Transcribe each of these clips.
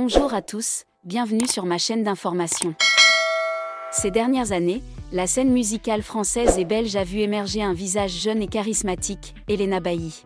Bonjour à tous, bienvenue sur ma chaîne d'information. Ces dernières années, la scène musicale française et belge a vu émerger un visage jeune et charismatique, Elena Bailly.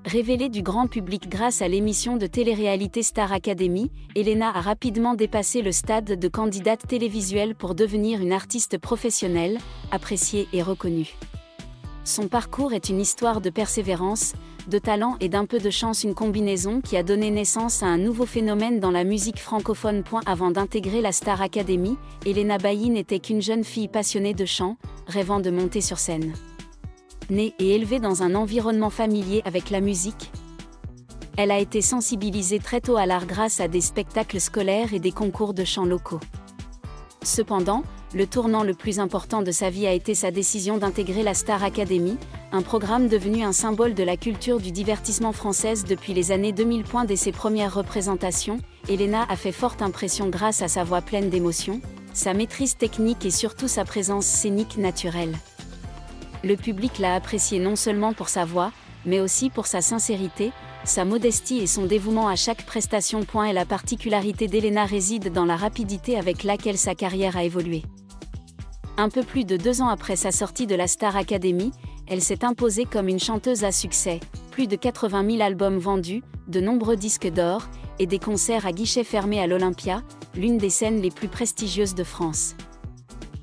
Révélée du grand public grâce à l'émission de télé-réalité Star Academy, Elena a rapidement dépassé le stade de candidate télévisuelle pour devenir une artiste professionnelle, appréciée et reconnue. Son parcours est une histoire de persévérance, de talent et d'un peu de chance, une combinaison qui a donné naissance à un nouveau phénomène dans la musique francophone. Avant d'intégrer la Star Academy, Elena Bailly n'était qu'une jeune fille passionnée de chant, rêvant de monter sur scène. Née et élevée dans un environnement familier avec la musique, elle a été sensibilisée très tôt à l'art grâce à des spectacles scolaires et des concours de chant locaux. Cependant, le tournant le plus important de sa vie a été sa décision d'intégrer la Star Academy, un programme devenu un symbole de la culture du divertissement française depuis les années 2000. Dès ses premières représentations, Elena a fait forte impression grâce à sa voix pleine d'émotion, sa maîtrise technique et surtout sa présence scénique naturelle. Le public l'a appréciée non seulement pour sa voix, mais aussi pour sa sincérité, sa modestie et son dévouement à chaque prestation. Et la particularité d'Elena réside dans la rapidité avec laquelle sa carrière a évolué. Un peu plus de 2 ans après sa sortie de la Star Academy, elle s'est imposée comme une chanteuse à succès, plus de 80 000 albums vendus, de nombreux disques d'or, et des concerts à guichet fermé à l'Olympia, l'une des scènes les plus prestigieuses de France.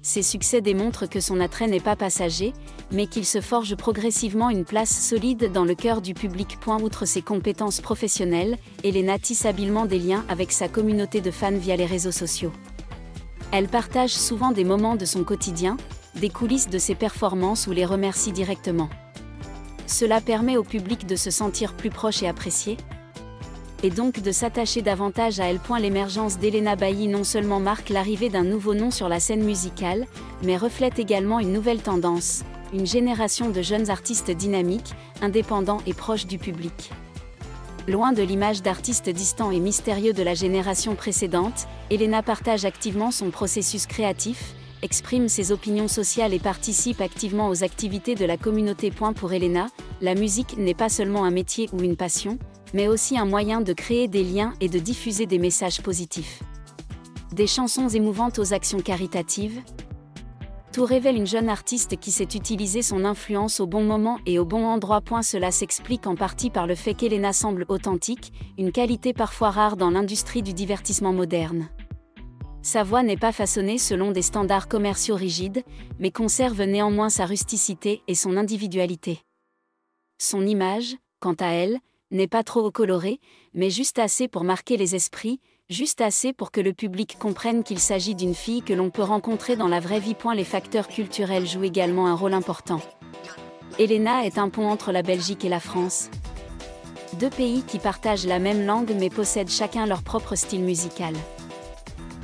Ces succès démontrent que son attrait n'est pas passager, mais qu'il se forge progressivement une place solide dans le cœur du public. Outre ses compétences professionnelles, Elena tisse habilement des liens avec sa communauté de fans via les réseaux sociaux. Elle partage souvent des moments de son quotidien, des coulisses de ses performances ou les remercie directement. Cela permet au public de se sentir plus proche et apprécié, et donc de s'attacher davantage à elle. L'émergence d'Elena Bailly non seulement marque l'arrivée d'un nouveau nom sur la scène musicale, mais reflète également une nouvelle tendance, une génération de jeunes artistes dynamiques, indépendants et proches du public. Loin de l'image d'artiste distant et mystérieux de la génération précédente, Elena partage activement son processus créatif, exprime ses opinions sociales et participe activement aux activités de la communauté. Pour Elena, la musique n'est pas seulement un métier ou une passion, mais aussi un moyen de créer des liens et de diffuser des messages positifs. Des chansons émouvantes aux actions caritatives, tout révèle une jeune artiste qui sait utiliser son influence au bon moment et au bon endroit. Cela s'explique en partie par le fait qu'Elena semble authentique, une qualité parfois rare dans l'industrie du divertissement moderne. Sa voix n'est pas façonnée selon des standards commerciaux rigides, mais conserve néanmoins sa rusticité et son individualité. Son image, quant à elle, n'est pas trop colorée, mais juste assez pour marquer les esprits, juste assez pour que le public comprenne qu'il s'agit d'une fille que l'on peut rencontrer dans la vraie vie. Les facteurs culturels jouent également un rôle important. Elena est un pont entre la Belgique et la France. 2 pays qui partagent la même langue mais possèdent chacun leur propre style musical.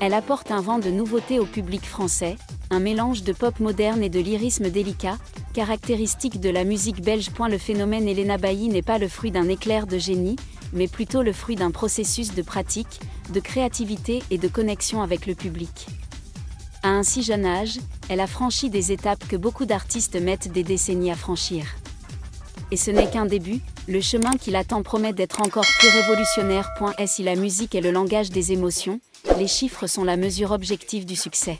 Elle apporte un vent de nouveauté au public français, un mélange de pop moderne et de lyrisme délicat, caractéristique de la musique belge. Le phénomène Elena Bailly n'est pas le fruit d'un éclair de génie, mais plutôt le fruit d'un processus de pratique, de créativité et de connexion avec le public. À un si jeune âge, elle a franchi des étapes que beaucoup d'artistes mettent des décennies à franchir. Et ce n'est qu'un début, le chemin qui l'attend promet d'être encore plus révolutionnaire. Et si la musique est le langage des émotions, les chiffres sont la mesure objective du succès.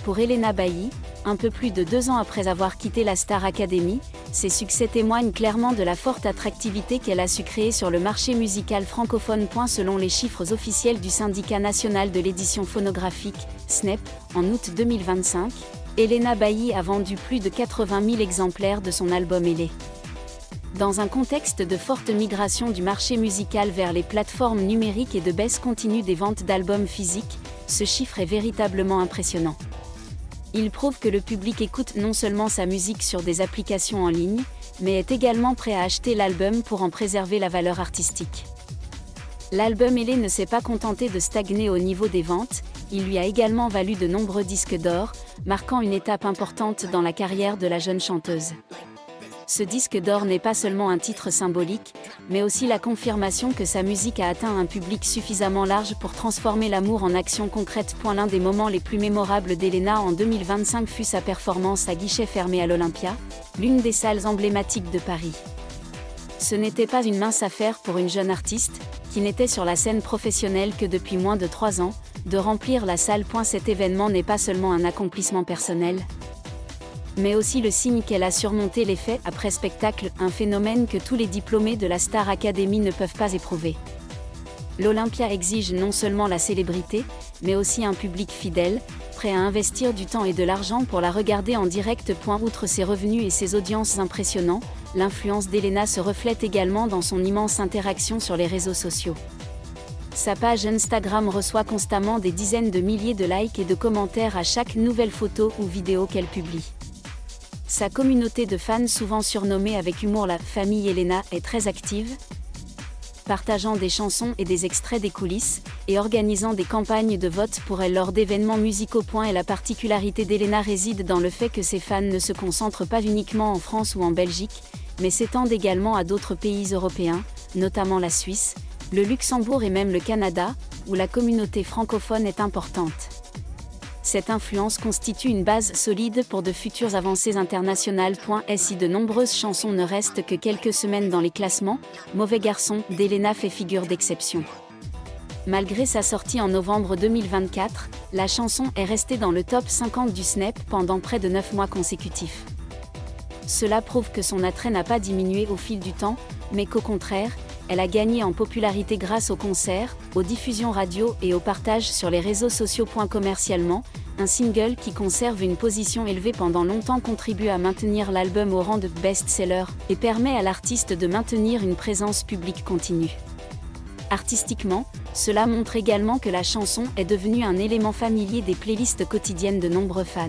Pour Elena Bailly, un peu plus de 2 ans après avoir quitté la Star Academy, ses succès témoignent clairement de la forte attractivité qu'elle a su créer sur le marché musical francophone. Selon les chiffres officiels du Syndicat national de l'édition phonographique, SNEP, en août 2025, Elena Bailly a vendu plus de 80 000 exemplaires de son album Elé. Dans un contexte de forte migration du marché musical vers les plateformes numériques et de baisse continue des ventes d'albums physiques, ce chiffre est véritablement impressionnant. Il prouve que le public écoute non seulement sa musique sur des applications en ligne, mais est également prêt à acheter l'album pour en préserver la valeur artistique. L'album Elé ne s'est pas contenté de stagner au niveau des ventes, il lui a également valu de nombreux disques d'or, marquant une étape importante dans la carrière de la jeune chanteuse. Ce disque d'or n'est pas seulement un titre symbolique, mais aussi la confirmation que sa musique a atteint un public suffisamment large pour transformer l'amour en action concrète. L'un des moments les plus mémorables d'Elena en 2025 fut sa performance à guichet fermé à l'Olympia, l'une des salles emblématiques de Paris. Ce n'était pas une mince affaire pour une jeune artiste, qui n'était sur la scène professionnelle que depuis moins de 3 ans, de remplir la salle. Cet événement n'est pas seulement un accomplissement personnel, mais aussi le signe qu'elle a surmonté l'effet après spectacle, un phénomène que tous les diplômés de la Star Academy ne peuvent pas éprouver. L'Olympia exige non seulement la célébrité, mais aussi un public fidèle, prêt à investir du temps et de l'argent pour la regarder en direct. Outre ses revenus et ses audiences impressionnants, l'influence d'Elena se reflète également dans son immense interaction sur les réseaux sociaux. Sa page Instagram reçoit constamment des dizaines de milliers de likes et de commentaires à chaque nouvelle photo ou vidéo qu'elle publie. Sa communauté de fans, souvent surnommée avec humour la « famille Elena », est très active, partageant des chansons et des extraits des coulisses, et organisant des campagnes de vote pour elle lors d'événements musicaux. Et la particularité d'Elena réside dans le fait que ses fans ne se concentrent pas uniquement en France ou en Belgique, mais s'étendent également à d'autres pays européens, notamment la Suisse, le Luxembourg et même le Canada, où la communauté francophone est importante. Cette influence constitue une base solide pour de futures avancées internationales. Si de nombreuses chansons ne restent que quelques semaines dans les classements, Mauvais garçon d'Elena fait figure d'exception. Malgré sa sortie en novembre 2024, la chanson est restée dans le top 50 du Snap pendant près de 9 mois consécutifs. Cela prouve que son attrait n'a pas diminué au fil du temps, mais qu'au contraire, elle a gagné en popularité grâce aux concerts, aux diffusions radio et au partage sur les réseaux sociaux. Commercialement, un single qui conserve une position élevée pendant longtemps contribue à maintenir l'album au rang de best-seller et permet à l'artiste de maintenir une présence publique continue. Artistiquement, cela montre également que la chanson est devenue un élément familier des playlists quotidiennes de nombreux fans.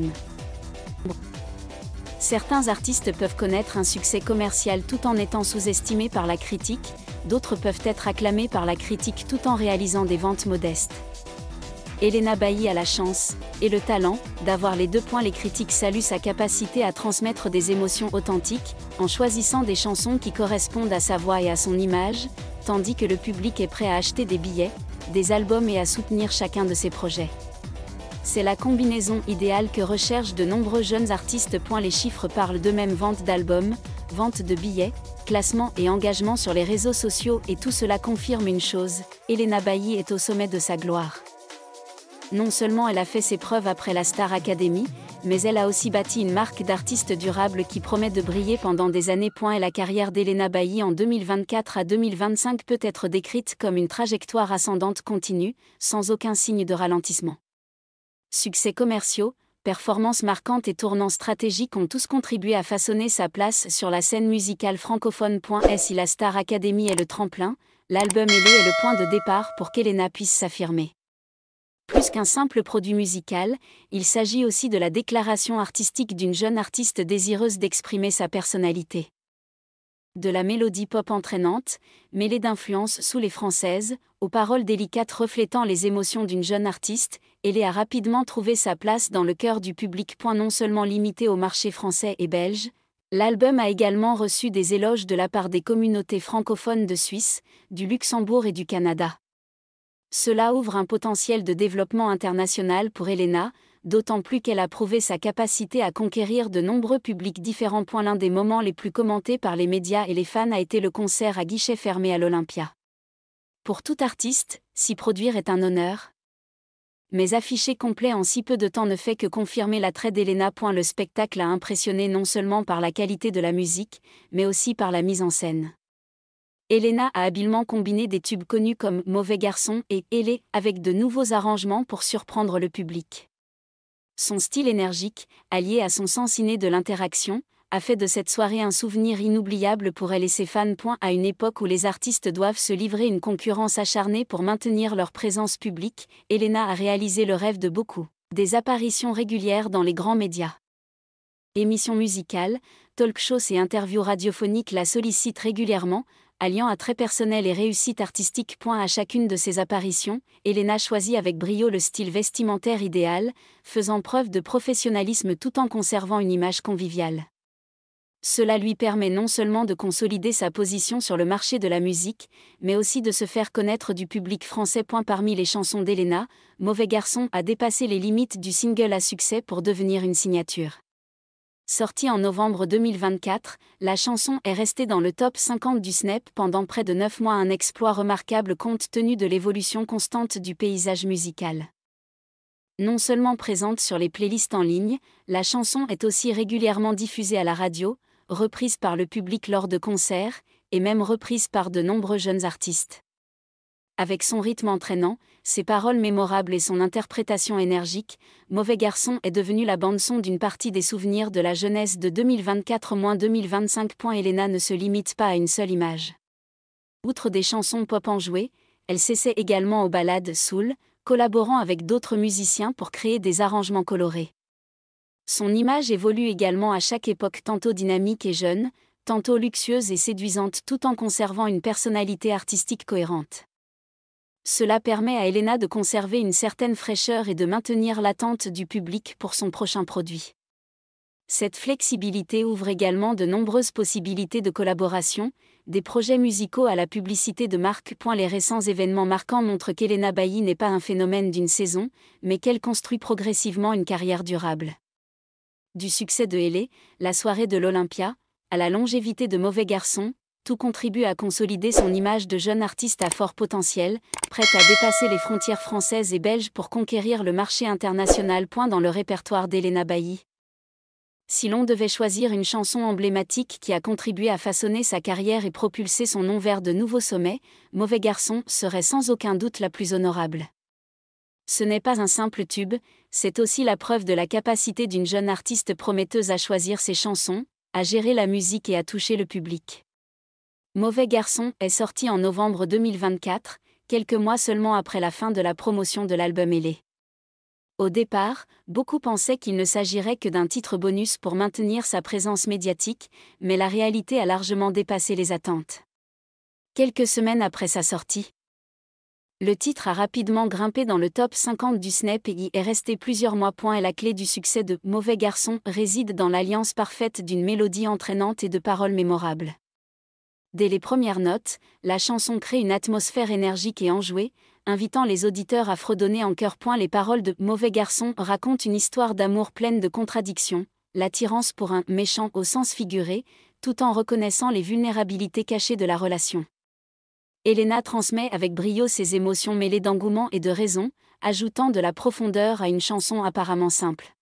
Certains artistes peuvent connaître un succès commercial tout en étant sous-estimés par la critique, d'autres peuvent être acclamés par la critique tout en réalisant des ventes modestes. Elena Bailly a la chance, et le talent, d'avoir les deux. Les critiques saluent sa capacité à transmettre des émotions authentiques, en choisissant des chansons qui correspondent à sa voix et à son image, tandis que le public est prêt à acheter des billets, des albums et à soutenir chacun de ses projets. C'est la combinaison idéale que recherchent de nombreux jeunes artistes. Les chiffres parlent d'eux-mêmes: vente d'albums, vente de billets, classement et engagement sur les réseaux sociaux, et tout cela confirme une chose, Elena Bailly est au sommet de sa gloire. Non seulement elle a fait ses preuves après la Star Academy, mais elle a aussi bâti une marque d'artiste durable qui promet de briller pendant des années. Et la carrière d'Elena Bailly en 2024 à 2025 peut être décrite comme une trajectoire ascendante continue, sans aucun signe de ralentissement. Succès commerciaux, performances marquantes et tournants stratégiques ont tous contribué à façonner sa place sur la scène musicale francophone. Si la Star Academy est le tremplin, l'album Hello est le point de départ pour qu'Elena puisse s'affirmer. Plus qu'un simple produit musical, il s'agit aussi de la déclaration artistique d'une jeune artiste désireuse d'exprimer sa personnalité. De la mélodie pop entraînante, mêlée d'influences soul et françaises, aux paroles délicates reflétant les émotions d'une jeune artiste, Elena a rapidement trouvé sa place dans le cœur du public. Non seulement limité au marché français et belge, l'album a également reçu des éloges de la part des communautés francophones de Suisse, du Luxembourg et du Canada. Cela ouvre un potentiel de développement international pour Elena, d'autant plus qu'elle a prouvé sa capacité à conquérir de nombreux publics différents. L'un des moments les plus commentés par les médias et les fans a été le concert à guichet fermé à l'Olympia. Pour tout artiste, s'y produire est un honneur. Mais afficher complet en si peu de temps ne fait que confirmer l'attrait d'Elena. Le spectacle a impressionné non seulement par la qualité de la musique, mais aussi par la mise en scène. Elena a habilement combiné des tubes connus comme Mauvais garçon et Elé avec de nouveaux arrangements pour surprendre le public. Son style énergique, allié à son sens inné de l'interaction, a fait de cette soirée un souvenir inoubliable pour elle et ses fans. À une époque où les artistes doivent se livrer une concurrence acharnée pour maintenir leur présence publique, Elena a réalisé le rêve de beaucoup, des apparitions régulières dans les grands médias. Émissions musicales, talk-shows et interviews radiophoniques la sollicitent régulièrement, alliant attrait personnel et réussite artistique. À chacune de ses apparitions, Elena choisit avec brio le style vestimentaire idéal, faisant preuve de professionnalisme tout en conservant une image conviviale. Cela lui permet non seulement de consolider sa position sur le marché de la musique, mais aussi de se faire connaître du public français. Parmi les chansons d'Elena, Mauvais garçon a dépassé les limites du single à succès pour devenir une signature. Sortie en novembre 2024, la chanson est restée dans le top 50 du Snap pendant près de 9 mois, un exploit remarquable compte tenu de l'évolution constante du paysage musical. Non seulement présente sur les playlists en ligne, la chanson est aussi régulièrement diffusée à la radio, reprise par le public lors de concerts, et même reprise par de nombreux jeunes artistes. Avec son rythme entraînant, ses paroles mémorables et son interprétation énergique, Mauvais Garçon est devenu la bande-son d'une partie des souvenirs de la jeunesse de 2024-2025. Elena ne se limite pas à une seule image. Outre des chansons pop enjouées, elle s'essaie également aux ballades soul, collaborant avec d'autres musiciens pour créer des arrangements colorés. Son image évolue également à chaque époque, tantôt dynamique et jeune, tantôt luxueuse et séduisante, tout en conservant une personnalité artistique cohérente. Cela permet à Elena de conserver une certaine fraîcheur et de maintenir l'attente du public pour son prochain produit. Cette flexibilité ouvre également de nombreuses possibilités de collaboration, des projets musicaux à la publicité de marque. Les récents événements marquants montrent qu'Elena Bailly n'est pas un phénomène d'une saison, mais qu'elle construit progressivement une carrière durable. Du succès de Elé, la soirée de l'Olympia, à la longévité de Mauvais Garçon, tout contribue à consolider son image de jeune artiste à fort potentiel, prête à dépasser les frontières françaises et belges pour conquérir le marché international. Dans le répertoire d'Elena Bailly. Si l'on devait choisir une chanson emblématique qui a contribué à façonner sa carrière et propulser son nom vers de nouveaux sommets, Mauvais Garçon serait sans aucun doute la plus honorable. Ce n'est pas un simple tube, c'est aussi la preuve de la capacité d'une jeune artiste prometteuse à choisir ses chansons, à gérer la musique et à toucher le public. Mauvais Garçon est sorti en novembre 2024, quelques mois seulement après la fin de la promotion de l'album Elé. Au départ, beaucoup pensaient qu'il ne s'agirait que d'un titre bonus pour maintenir sa présence médiatique, mais la réalité a largement dépassé les attentes. Quelques semaines après sa sortie, le titre a rapidement grimpé dans le top 50 du Snap et y est resté plusieurs mois. Et la clé du succès de Mauvais Garçon réside dans l'alliance parfaite d'une mélodie entraînante et de paroles mémorables. Dès les premières notes, la chanson crée une atmosphère énergique et enjouée, invitant les auditeurs à fredonner en chœur. Les paroles de Mauvais Garçon racontent une histoire d'amour pleine de contradictions, l'attirance pour un méchant au sens figuré, tout en reconnaissant les vulnérabilités cachées de la relation. Elena transmet avec brio ses émotions mêlées d'engouement et de raison, ajoutant de la profondeur à une chanson apparemment simple.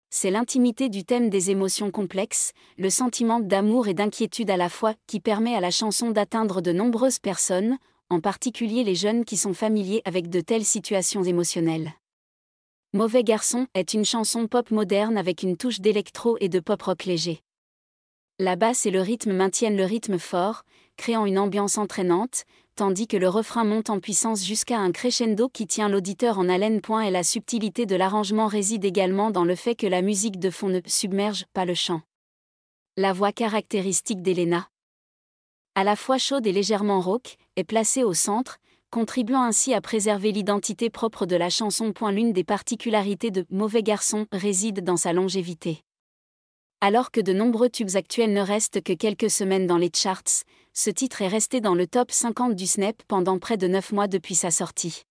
C'est l'intimité du thème des émotions complexes, le sentiment d'amour et d'inquiétude à la fois, qui permet à la chanson d'atteindre de nombreuses personnes, en particulier les jeunes qui sont familiers avec de telles situations émotionnelles. Mauvais Garçon est une chanson pop moderne avec une touche d'électro et de pop rock léger. La basse et le rythme maintiennent le rythme fort, créant une ambiance entraînante, tandis que le refrain monte en puissance jusqu'à un crescendo qui tient l'auditeur en haleine. Et la subtilité de l'arrangement réside également dans le fait que la musique de fond ne submerge pas le chant. La voix caractéristique d'Elena, à la fois chaude et légèrement rauque, est placée au centre, contribuant ainsi à préserver l'identité propre de la chanson. L'une des particularités de Mauvais Garçon réside dans sa longévité. Alors que de nombreux tubes actuels ne restent que quelques semaines dans les charts, ce titre est resté dans le top 50 du Snap pendant près de 9 mois depuis sa sortie.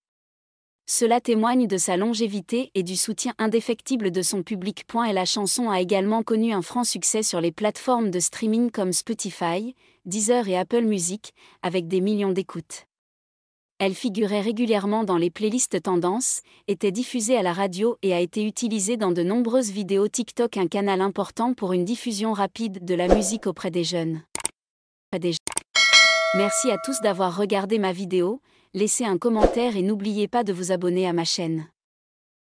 Cela témoigne de sa longévité et du soutien indéfectible de son public. Et la chanson a également connu un franc succès sur les plateformes de streaming comme Spotify, Deezer et Apple Music, avec des millions d'écoutes. Elle figurait régulièrement dans les playlists tendances, était diffusée à la radio et a été utilisée dans de nombreuses vidéos TikTok, un canal important pour une diffusion rapide de la musique auprès des jeunes. Merci à tous d'avoir regardé ma vidéo, laissez un commentaire et n'oubliez pas de vous abonner à ma chaîne.